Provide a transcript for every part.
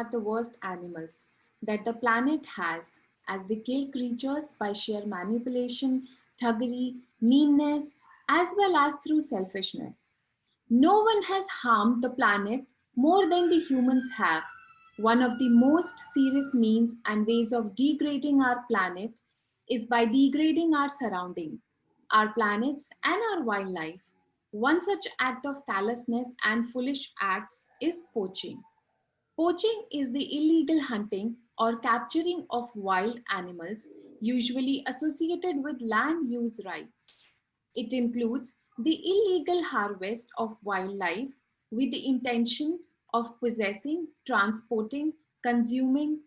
are the worst animals that the planet has, as they kill creatures by sheer manipulation, thuggery, meanness, as well as through selfishness. No one has harmed the planet more than the humans have. One of the most serious means and ways of degrading our planet is by degrading our surrounding, our planets, and our wildlife. One such act of callousness and foolish acts is poaching. Poaching is the illegal hunting or capturing of wild animals, usually associated with land use rights. It includes the illegal harvest of wildlife with the intention of possessing, transporting, consuming,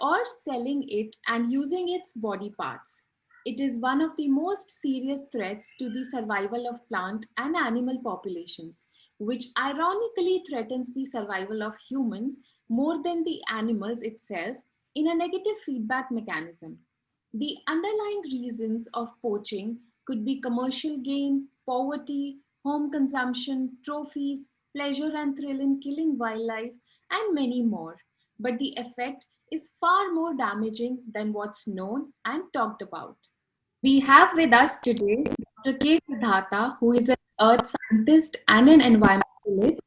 or selling it and using its body parts. It is one of the most serious threats to the survival of plant and animal populations, which ironically threatens the survival of humans more than the animals itself in a negative feedback mechanism. The underlying reasons of poaching could be commercial gain, poverty, home consumption, trophies, pleasure and thrill in killing wildlife, and many more. But the effect is far more damaging than what's known and talked about. We have with us today Dr. K. Siddhartha, who is an earth scientist and an environmentalist,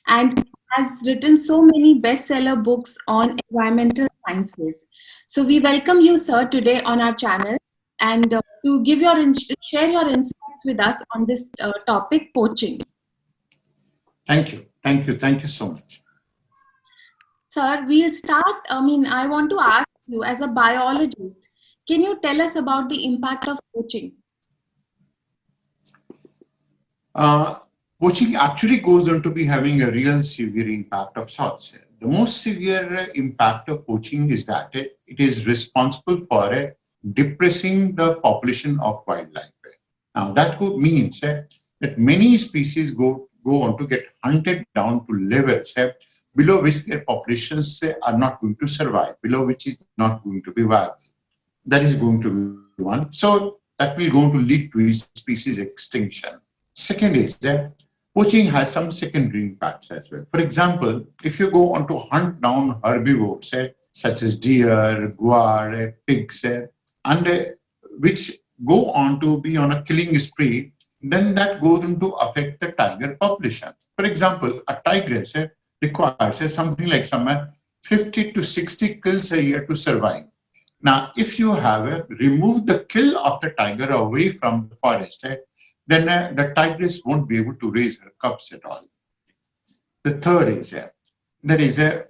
and has written so many bestseller books on environmental sciences. So we welcome you, sir, today on our channel, and to give share your insights with us on this topic, poaching. Thank you. Thank you. Thank you so much. Sir, we'll start. I want to ask you, as a biologist, can you tell us about the impact of poaching? Poaching actually goes on to be having a real severe impact of sorts. The most severe impact of poaching is that it is responsible for depressing the population of wildlife. Now that means that many species go on to get hunted down to levels below which their populations are not going to survive, below which is not going to be viable. That is going to be one. So that will going to lead to species extinction. Second is that poaching has some secondary impacts as well. For example, if you go on to hunt down herbivores such as deer, guar, pigs, and which go on to be on a killing spree, then that goes on to affect the tiger population. For example, a tigress requires something like some 50 to 60 kills a year to survive. Now, if you have removed the kill of the tiger away from the forest, then the tigress won't be able to raise her cubs at all. The third is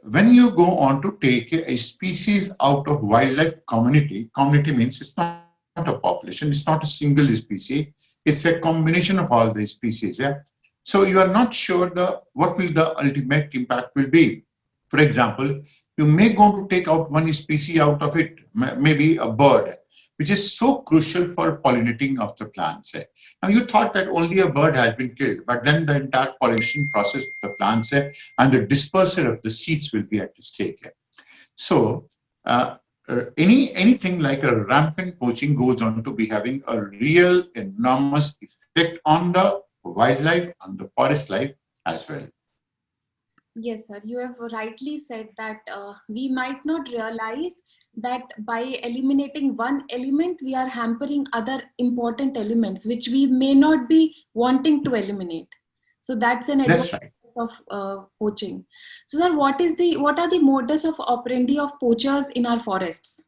when you go on to take a species out of wildlife community means it's not a population, it's not a single species, it's a combination of all the species. So you are not sure what will the ultimate impact will be. For example, you may go to take out one species out of it, maybe a bird, which is so crucial for pollinating of the plants. Now you thought that only a bird has been killed, but then the entire pollination process of the plants and the dispersal of the seeds will be at stake. So anything like a rampant poaching goes on to be having a real enormous effect on the wildlife and the forest life as well. Yes, sir. You have rightly said that we might not realize that by eliminating one element, we are hampering other important elements, which we may not be wanting to eliminate. So that's an advantage of poaching. So, sir, what are the modus of operandi of poachers in our forests?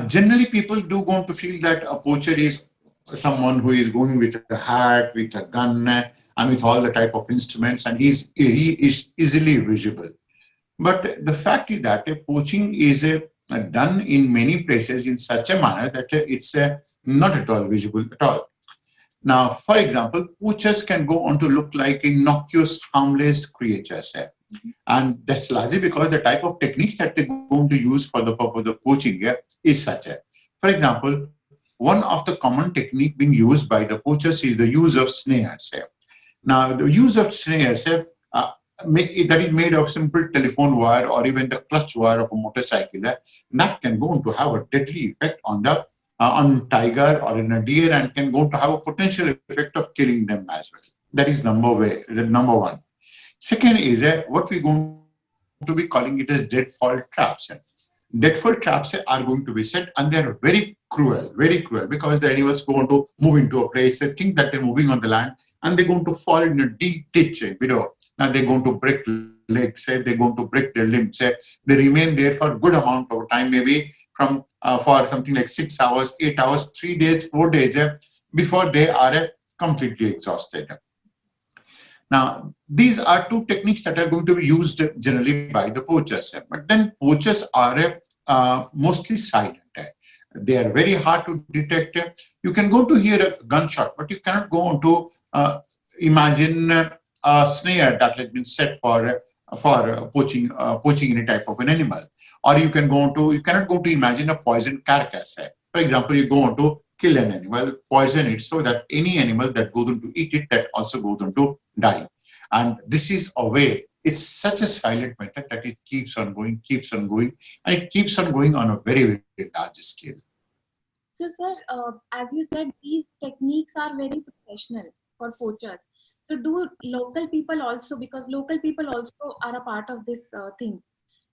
Generally, people do go on to feel that a poacher is someone who is going with a hat, with a gun, and with all the type of instruments, and he is easily visible. But the fact is that poaching is done in many places in such a manner that it's not at all visible at all. Now, for example, poachers can go on to look like innocuous, harmless creatures. And that's largely because the type of techniques that they're going to use for the purpose of poaching is such. For example, one of the common technique being used by the poachers is the use of snares. Now, the use of snares that is made of simple telephone wire or even the clutch wire of a motorcycle, that can go on to have a deadly effect on the on tiger or in a deer and can go on to have a potential effect of killing them as well. That is number one. Second is what we're going to to be calling it as deadfall traps. Deadfall traps are going to be set, and they're very cruel, because the animals go on to move into a place, they think that they're moving on the land, and they're going to fall in a deep ditch below. Now they're going to break legs, they're going to break their limbs, they remain there for a good amount of time, maybe from for something like 6 hours, 8 hours, 3 days, 4 days, before they are completely exhausted. Now, these are two techniques that are going to be used generally by the poachers. But then poachers are mostly silent. They are very hard to detect. You can go to hear a gunshot, but you cannot go on to imagine a snare that has been set for poaching any type of an animal. Or you cannot go to imagine a poisoned carcass. For example, you go on to kill an animal, poison it, so that any animal that goes on to eat it, that also goes on to die. And this is a way, it's such a silent method that it keeps on going, and it keeps on going on a very, very large scale. So, sir, as you said, these techniques are very professional for poachers. So, do local people also, because local people also are a part of this thing.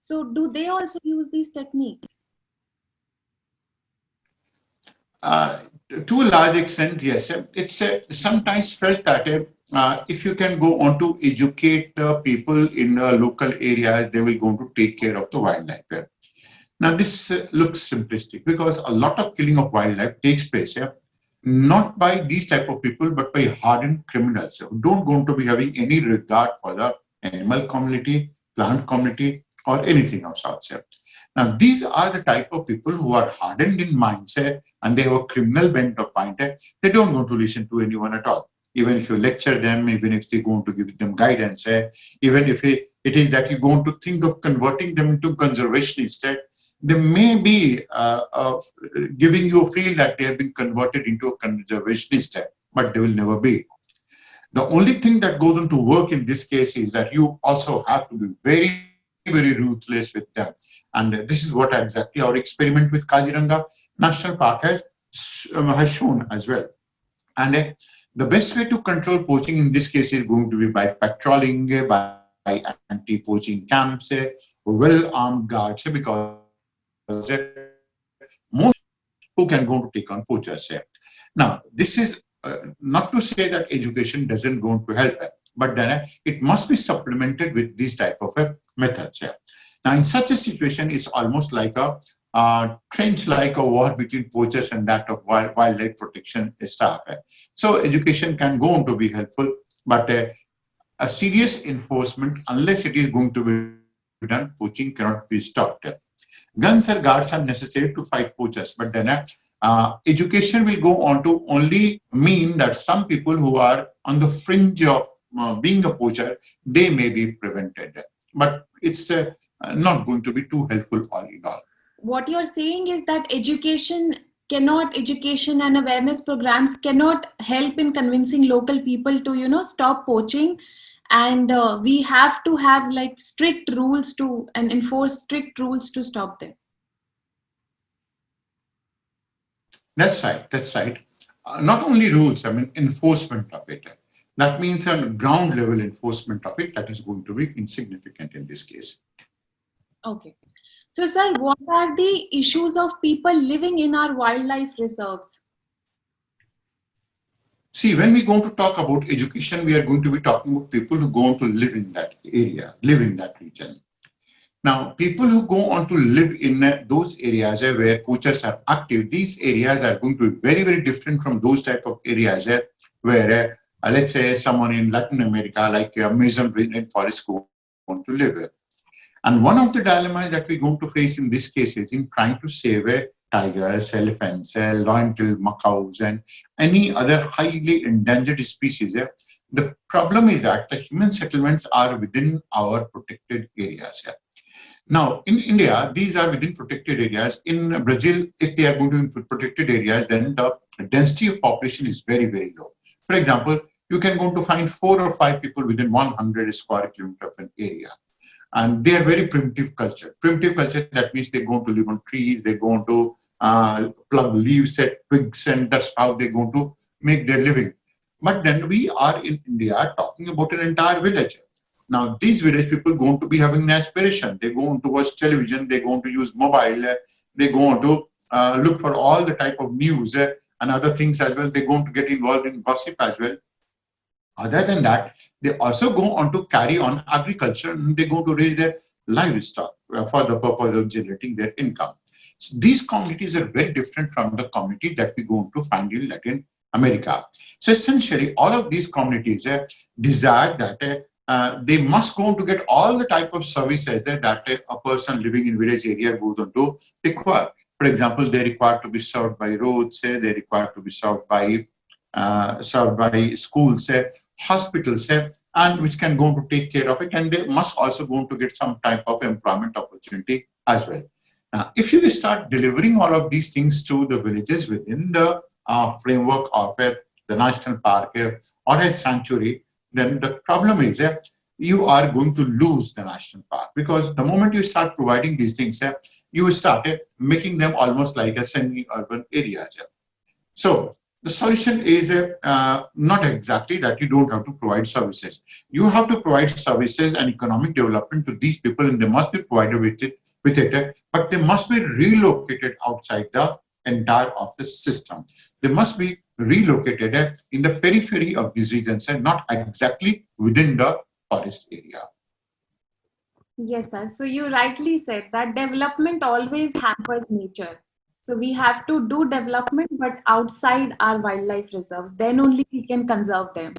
So, do they also use these techniques? To a large extent, yes. It's sometimes felt that if you can go on to educate the people in local areas, they will go to take care of the wildlife. Now, this looks simplistic, because a lot of killing of wildlife takes place not by these type of people, but by hardened criminals who don't going to be having any regard for the animal community, plant community, or anything of sorts. Now, these are the type of people who are hardened in mindset, and they have a criminal bent of mind. They don't want to listen to anyone at all. Even if you lecture them, even if they're going to give them guidance, even if it is that you're going to think of converting them into conservationists, they may be giving you a feel that they have been converted into a conservationist, but they will never be. The only thing that goes on to work in this case is that you also have to be very, very ruthless with them. And this is what exactly our experiment with Kaziranga National Park has shown as well. And the best way to control poaching in this case is going to be by patrolling, by anti-poaching camps, well-armed guards, because most who can go to take on poachers. Now, this is not to say that education doesn't go to help, but then it must be supplemented with these type of methods. Now, in such a situation, it's almost like a trench-like a war between poachers and that of wildlife protection staff. So education can go on to be helpful, but a serious enforcement, unless it is going to be done, poaching cannot be stopped. Guns or guards are necessary to fight poachers, but then education will go on to only mean that some people who are on the fringe of being a poacher, they may be prevented. But it's not going to be too helpful all in all. What you're saying is that education and awareness programs cannot help in convincing local people to, stop poaching. And we have to have like strict rules and enforce strict rules to stop them. That's right. Not only rules, I mean enforcement of it. That means a ground level enforcement of it that is going to be insignificant in this case. Okay. So, sir, what are the issues of people living in our wildlife reserves? See, when we're going to talk about education, we are going to be talking about people who go on to live in that area, live in that region. Now, people who go on to live in those areas where poachers are active, these areas are going to be very, very different from those type of areas where, let's say, someone in Latin America, like Amazon rainforest, go on to live. And one of the dilemmas that we're going to face in this case is in trying to save tigers, elephants, lion-tailed macaws, and any other highly endangered species. The problem is that the human settlements are within our protected areas. Now, in India, these are within protected areas. In Brazil, if they are going to be protected areas, then the density of population is very, very low. For example, you can go to find 4 or 5 people within 100 square kilometer of an area. And they are very primitive culture. Primitive culture, that means they go to live on trees, they go to plug leaves at twigs, and that's how they go to make their living. But then we are in India talking about an entire village. Now, these village people going to be having an aspiration. They go on to watch television, they go on to use mobile, they go on to look for all the type of news and other things as well. They're going to get involved in gossip as well. Other than that, they also go on to carry on agriculture and they go to raise their livestock for the purpose of generating their income. So these communities are very different from the communities that we go to find in Latin America. So essentially, all of these communities desire that they must go on to get all the type of services that a person living in village area goes on to require. For example, they require to be served by roads, they require to be served by schools, hospitals, and which can go on to take care of it, and they must also go on to get some type of employment opportunity as well. Now, if you start delivering all of these things to the villages within the framework of the national park or a sanctuary, then the problem is you are going to lose the national park, because the moment you start providing these things, you start making them almost like a semi-urban areas. So the solution is not exactly that you don't have to provide services. You have to provide services and economic development to these people, and they must be provided with it, but they must be relocated outside the entire of the system. They must be relocated in the periphery of these regions and not exactly within the forest area. Yes, sir. So you rightly said that development always hampers nature. So we have to do development, but outside our wildlife reserves, then only we can conserve them.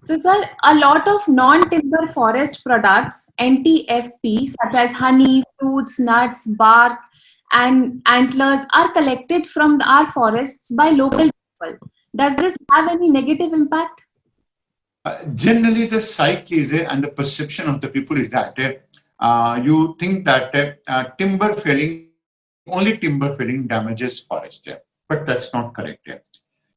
So, sir, a lot of non-timber forest products, NTFP, such as honey, fruits, nuts, bark, and antlers, are collected from our forests by local people. Does this have any negative impact? Generally, the psyche is and the perception of the people is that you think that timber felling, only timber felling damages forest, but that's not correct.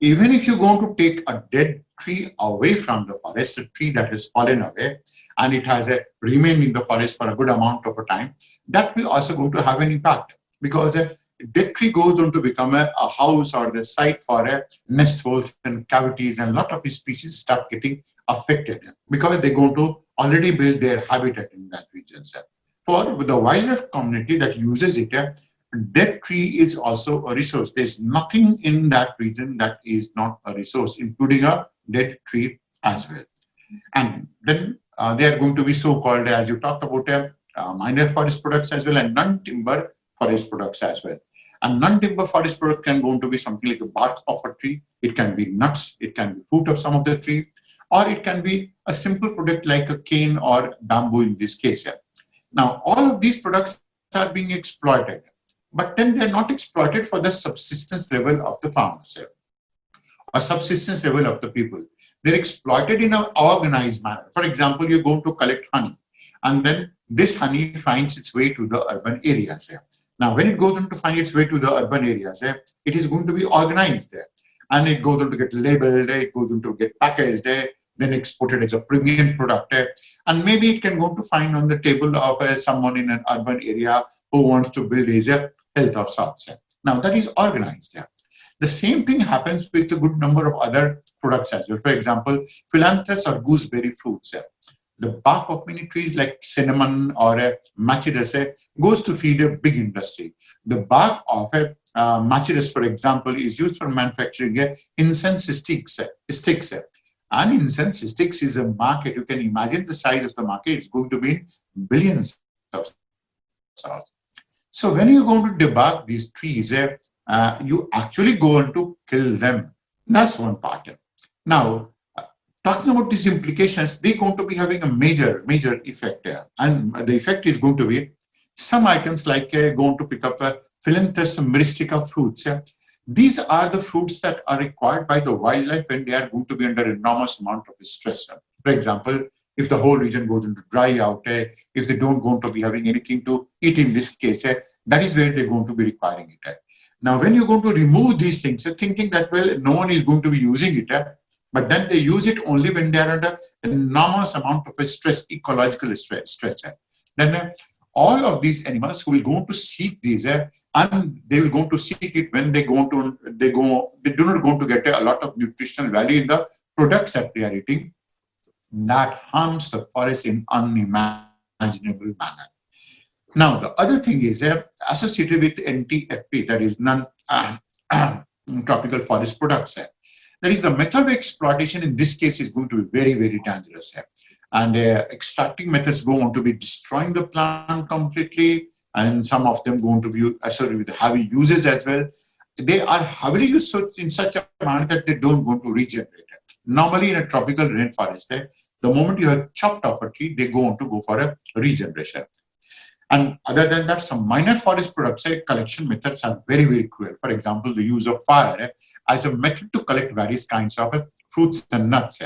Even if you're going to take a dead tree away from the forest, a tree that has fallen away, and it has remained in the forest for a good amount of a time, that will also going to have an impact, because a dead tree goes on to become a house or the site for nest holes and cavities, and a lot of species start getting affected because they're going to already build their habitat in that region. For the wildlife community that uses it, dead tree is also a resource. There's nothing in that region that is not a resource, including a dead tree as well. And then they are going to be so-called, as you talked about, minor forest products as well, and non-timber forest products as well. And non-timber forest product can go on to be something like a bark of a tree. It can be nuts, it can be fruit of some of the tree, or it can be a simple product like a cane or bamboo in this case. Now, all of these products are being exploited, but then they're not exploited for the subsistence level of the farmers or subsistence level of the people. They're exploited in an organized manner. For example, you're going to collect honey, and then this honey finds its way to the urban areas. Now, when it goes on to find its way to the urban areas, it is going to be organized there, and it goes on to get labeled, it goes on to get packaged, then exported as a premium product, and maybe it can go to find on the table of someone in an urban area who wants to build his health of sorts. Now, that is organized. The same thing happens with a good number of other products as well. For example, phyllanthus or gooseberry fruits. The bark of many trees like cinnamon or machidas goes to feed a big industry. The bark of machidas, for example, is used for manufacturing incense sticks. And incense sticks is a market. You can imagine the size of the market. It's going to be in billions of dollars. So when you're going to debark these trees, you actually go on to kill them. That's one part. Now, talking about these implications, they're going to be having a major effect. And the effect is going to be some items like going to pick up Phyllanthus mystica fruits. These are the fruits that are required by the wildlife when they are going to be under enormous amount of stress. For example, if the whole region goes into dry out, if they don't going to be having anything to eat in this case, that is where they're going to be requiring it. Now, when you're going to remove these things, thinking that, well, no one is going to be using it, but then they use it only when they are under enormous amount of stress, ecological stress. Then all of these animals who will go to seek these, and they will go to seek it when they do not going to get a lot of nutritional value in the products that they are eating. that harms the forest in unimaginable manner. Now, the other thing is associated with NTFP, that is non-tropical forest products. That is, the method of exploitation in this case is going to be very, very dangerous. And extracting methods go on to be destroying the plant completely, and some of them going to be associated with heavy uses as well. They are heavily used in such a manner that they don't go to regenerate. Normally, in a tropical rainforest, the moment you have chopped off a tree, they go on to go for a regeneration. And other than that, some minor forest products collection methods are very, very cruel. For example, the use of fire as a method to collect various kinds of fruits and nuts.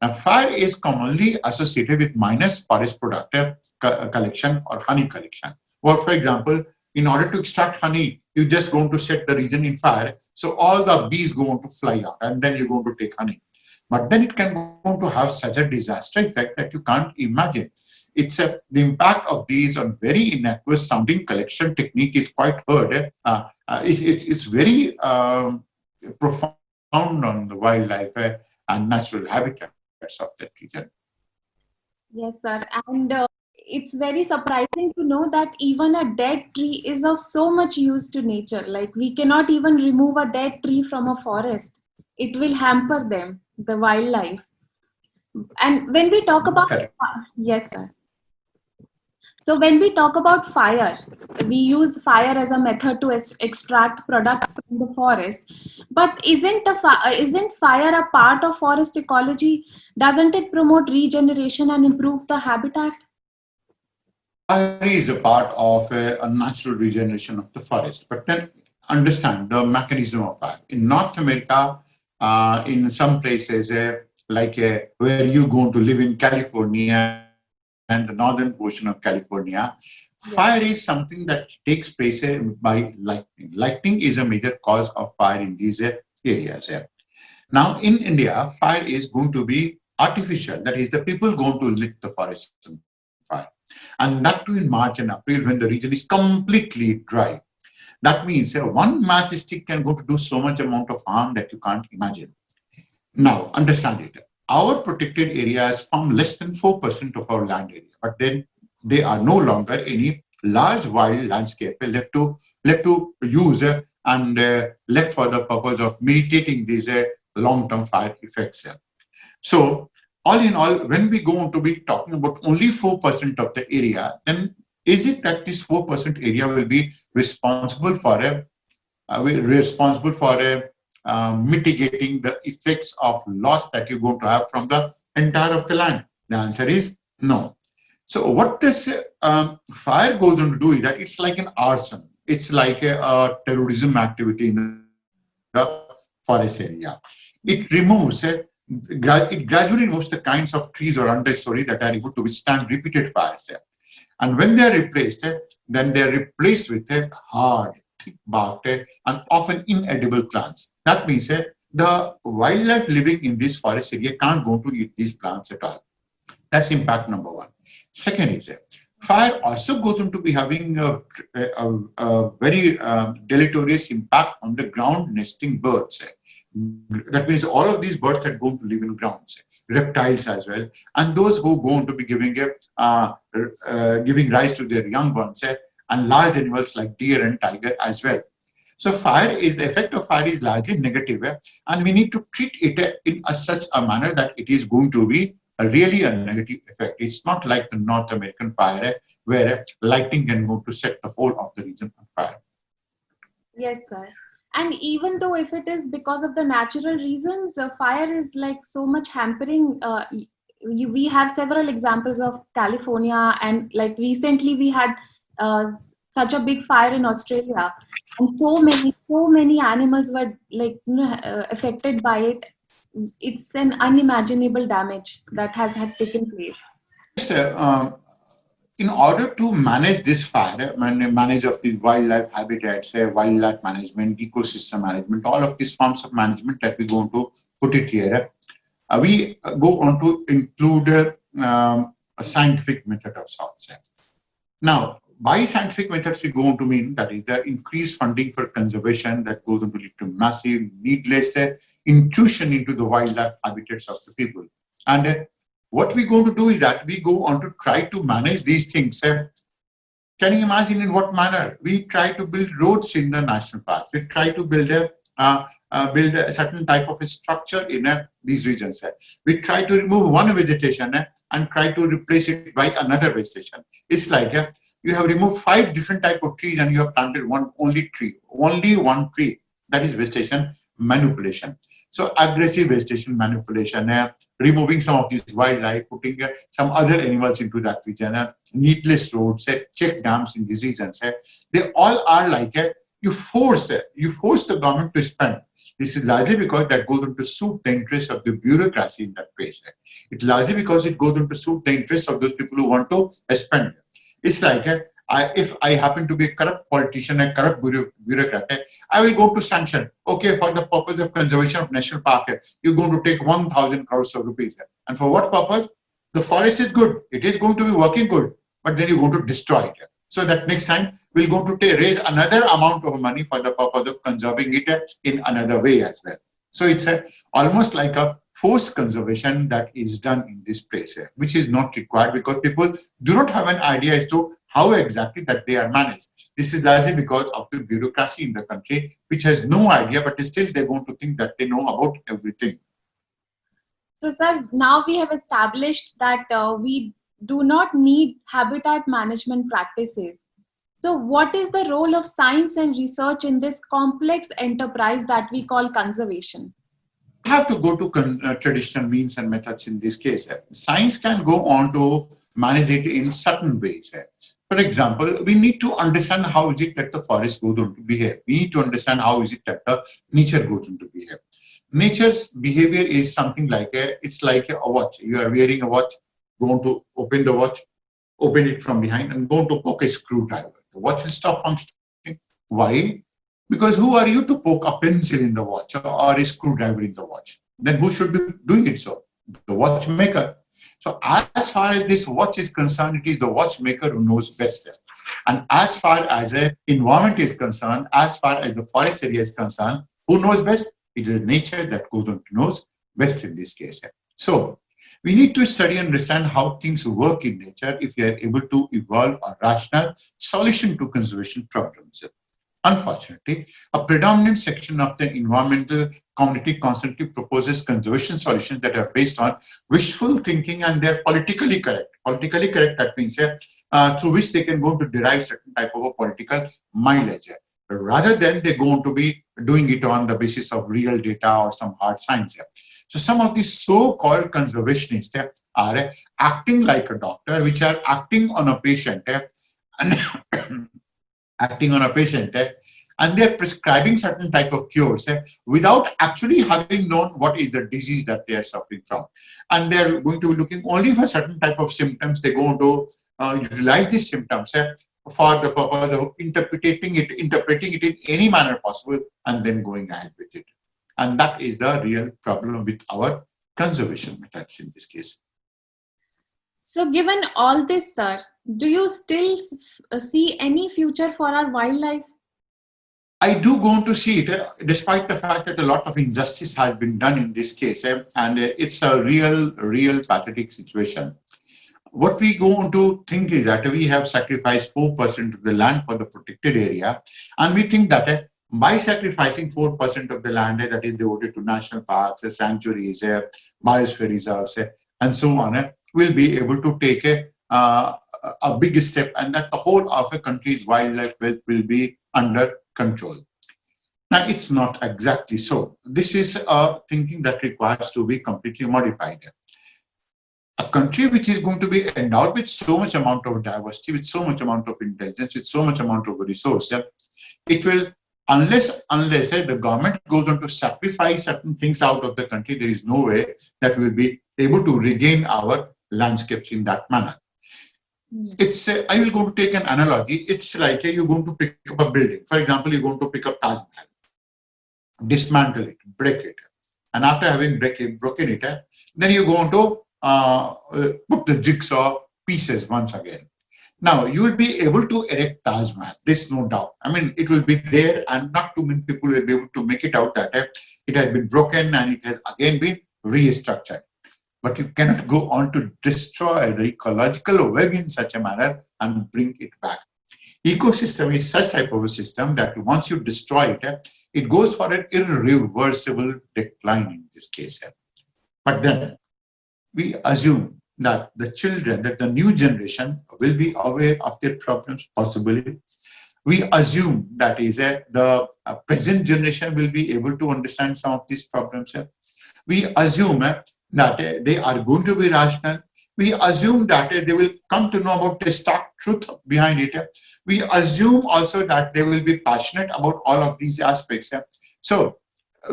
Now, fire is commonly associated with minor forest product collection or honey collection. Or, for example, in order to extract honey, you just going to set the region in fire, so all the bees go on to fly out, and then you're going to take honey. But then it can go on to have such a disaster effect that you can't imagine. It's the impact of these on very innocuous sounding collection technique is quite heard. It's very profound on the wildlife and natural habitats of that region. Yes, sir. And it's very surprising to know that even a dead tree is of so much use to nature. Like, we cannot even remove a dead tree from a forest. It will hamper them, the wildlife. And when we talk about, yes, sir. So when we talk about fire, we use fire as a method to extract products from the forest. But isn't fire a part of forest ecology? Doesn't it promote regeneration and improve the habitat? Fire is a part of a natural regeneration of the forest, but then understand the mechanism of fire. In North America, in some places where you're going to live in California and the northern portion of California, fire is something that takes place by lightning. Lightning is a major cause of fire in these areas. Now, in India, fire is going to be artificial. That is, the people going to lit the forest on fire. And that too in March and April, when the region is completely dry. That means one matchstick can go to do so much amount of harm that you can't imagine. Now, understand it. Our protected areas form less than 4% of our land area, but then they are no longer any large wild landscape left to use and left for the purpose of mitigating these long-term fire effects. So, all in all, when we go on to be talking about only 4% of the area, then is it that this 4% area will be responsible for mitigating the effects of loss that you're going to have from the entire of the land? The answer is no. So what this fire goes on to do is that it's like an arson. It's like a terrorism activity in the forest area. It removes, it gradually removes the kinds of trees or understory that are able to withstand repeated fires. And when they are replaced, then they are replaced with hard, thick barked and often inedible plants. That means the wildlife living in this forest area can't go to eat these plants at all. That's impact number one. Second is fire also goes on to be having a very deleterious impact on the ground nesting birds. That means all of these birds that go to live in grounds, reptiles as well, and those who go on to be giving rise to their young ones, and large animals like deer and tiger as well. So the effect of fire is largely negative, and we need to treat it in such a manner that it is going to be really a negative effect. It's not like the North American fire where lightning can go to set the whole of the region on fire. Yes, sir. And even though if it is because of the natural reasons, fire is like so much hampering. We have several examples of California, and like recently we had such a big fire in Australia, and so many animals were like affected by it. It's an unimaginable damage that has had taken place. Yes, in order to manage this fire, manage of the wildlife habitats, wildlife management, ecosystem management, all of these forms of management that we go on to put it here, we go on to include a scientific method of sorts. Now, by scientific methods, we go on to mean that is the increased funding for conservation that goes on to lead to massive, needless intrusion into the wildlife habitats of the people. And What we're going to do is that we go on to try to manage these things. Can you imagine in what manner? We try to build roads in the national parks. We try to build a certain type of a structure in these regions. We try to remove one vegetation and try to replace it by another vegetation. It's like you have removed 5 different type of trees and you have planted only one tree. That is vegetation manipulation. So aggressive vegetation manipulation, removing some of these wildlife, putting some other animals into that region, needless roads, check dams in these regions. They all are like you force the government to spend. This is largely because that goes into suit the interest of the bureaucracy in that place. It's largely because it goes into suit the interest of those people who want to spend. It's like if I happen to be a corrupt politician, a corrupt bureaucrat, I will go to sanction. Okay, for the purpose of conservation of national park, you're going to take 1,000 crores of rupees. And for what purpose? The forest is good. It is going to be working good, but then you're going to destroy it. So that next time we're going to raise another amount of money for the purpose of conserving it in another way as well. So it's almost like a forced conservation that is done in this place, which is not required because people do not have an idea as to how exactly that they are managed. This is largely because of the bureaucracy in the country, which has no idea, but still they're going to think that they know about everything. So, sir, now we have established that we do not need habitat management practices. So, what is the role of science and research in this complex enterprise that we call conservation? Have to go to traditional means and methods in this case. Science can go on to manage it in certain ways. For example, we need to understand how is it that the forest goes on to behave. We need to understand how is it that the nature goes on to behave. Nature's behavior is something like it's like a watch. You are wearing a watch, going to open the watch, open it from behind, and going to poke a screwdriver. The watch will stop functioning. Why? Because who are you to poke a pencil in the watch or a screwdriver in the watch? Then who should be doing it so? The watchmaker. So as far as this watch is concerned, it is the watchmaker who knows best. And as far as the environment is concerned, as far as the forest area is concerned, who knows best? It is nature that goes on to knows best in this case. So we need to study and understand how things work in nature if we are able to evolve a rational solution to conservation problems. Unfortunately, a predominant section of the environmental community constantly proposes conservation solutions that are based on wishful thinking and they're politically correct. Politically correct, that means through which they can go to derive certain type of a political mileage. Rather than they go on to be doing it on the basis of real data or some hard science. So some of these so-called conservationists are acting like a doctor, which are acting on a patient and acting on a patient and they're prescribing certain type of cures without actually having known what is the disease that they are suffering from. And they're going to be looking only for certain type of symptoms. They go to utilize these symptoms for the purpose of interpreting it in any manner possible and then going ahead with it. And that is the real problem with our conservation methods in this case. So given all this, sir, do you still see any future for our wildlife? I do go on to see it, despite the fact that a lot of injustice has been done in this case, and it's a real pathetic situation. What we go on to think is that we have sacrificed 4% of the land for the protected area, and we think that by sacrificing 4% of the land that is devoted to national parks, sanctuaries, biosphere reserves, and so on, we'll be able to take a big step, and that the whole of a country's wildlife wealth will be under control. Now, it's not exactly so. This is a thinking that requires to be completely modified. A country which is going to be endowed with so much amount of diversity, with so much amount of intelligence, with so much amount of resource, it will, unless the government goes on to sacrifice certain things out of the country, there is no way that we will be able to regain our landscapes in that manner. It's I will go to take an analogy. It's like you're going to pick up a building. For example, you're going to pick up Taj Mahal, dismantle it, break it, and after having broken it, then you go on to put the jigsaw pieces once again. Now you will be able to erect Taj Mahal. There's no doubt. I mean, it will be there, and not too many people will be able to make it out that it has been broken and it has again been restructured. but you cannot go on to destroy the ecological web in such a manner and bring it back. Ecosystem is such type of a system that once you destroy it, it goes for an irreversible decline in this case. But then we assume that the children, that the new generation will be aware of their problems, possibly. We assume that is the present generation will be able to understand some of these problems. We assume that they are going to be rational. We assume that they will come to know about the stark truth behind it. We assume also that they will be passionate about all of these aspects. So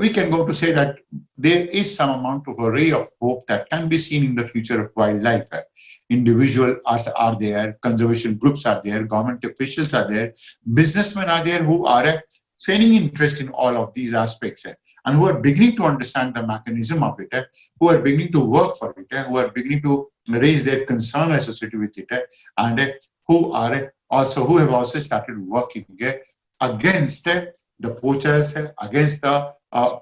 we can go to say that there is some amount of a ray of hope that can be seen in the future of wildlife. Individuals are there, conservation groups are there, government officials are there, businessmen are there who are feigning interest in all of these aspects and who are beginning to understand the mechanism of it, who are beginning to work for it, who are beginning to raise their concern associated with it, and who have also started working against the poachers, against the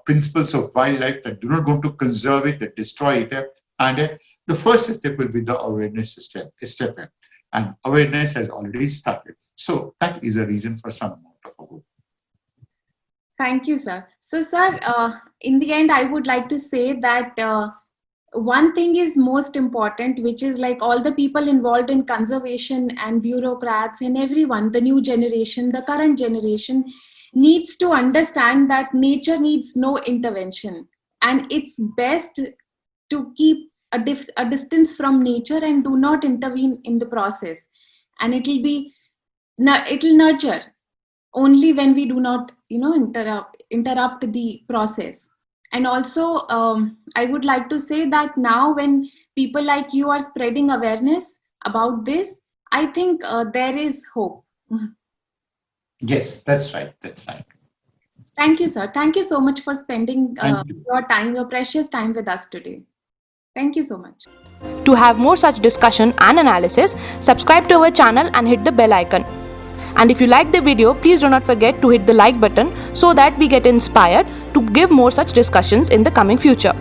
principles of wildlife that do not go to conserve it, that destroy it. And the first step will be the awareness step. And awareness has already started. So that is a reason for some amount of hope. Thank you, sir. So, sir, in the end, I would like to say that one thing is most important, which is like all the people involved in conservation and bureaucrats and everyone, the new generation, the current generation, needs to understand that nature needs no intervention, and it's best to keep a distance from nature and do not intervene in the process, and it'll nurture only when we do not interrupt the process. And also I would like to say that now when people like you are spreading awareness about this, I think there is hope. Yes, that's right. That's right. Thank you, sir. Thank you so much for spending your precious time with us today. Thank you so much. To have more such discussion and analysis, subscribe to our channel and hit the bell icon. And if you like the video, please do not forget to hit the like button so that we get inspired to give more such discussions in the coming future.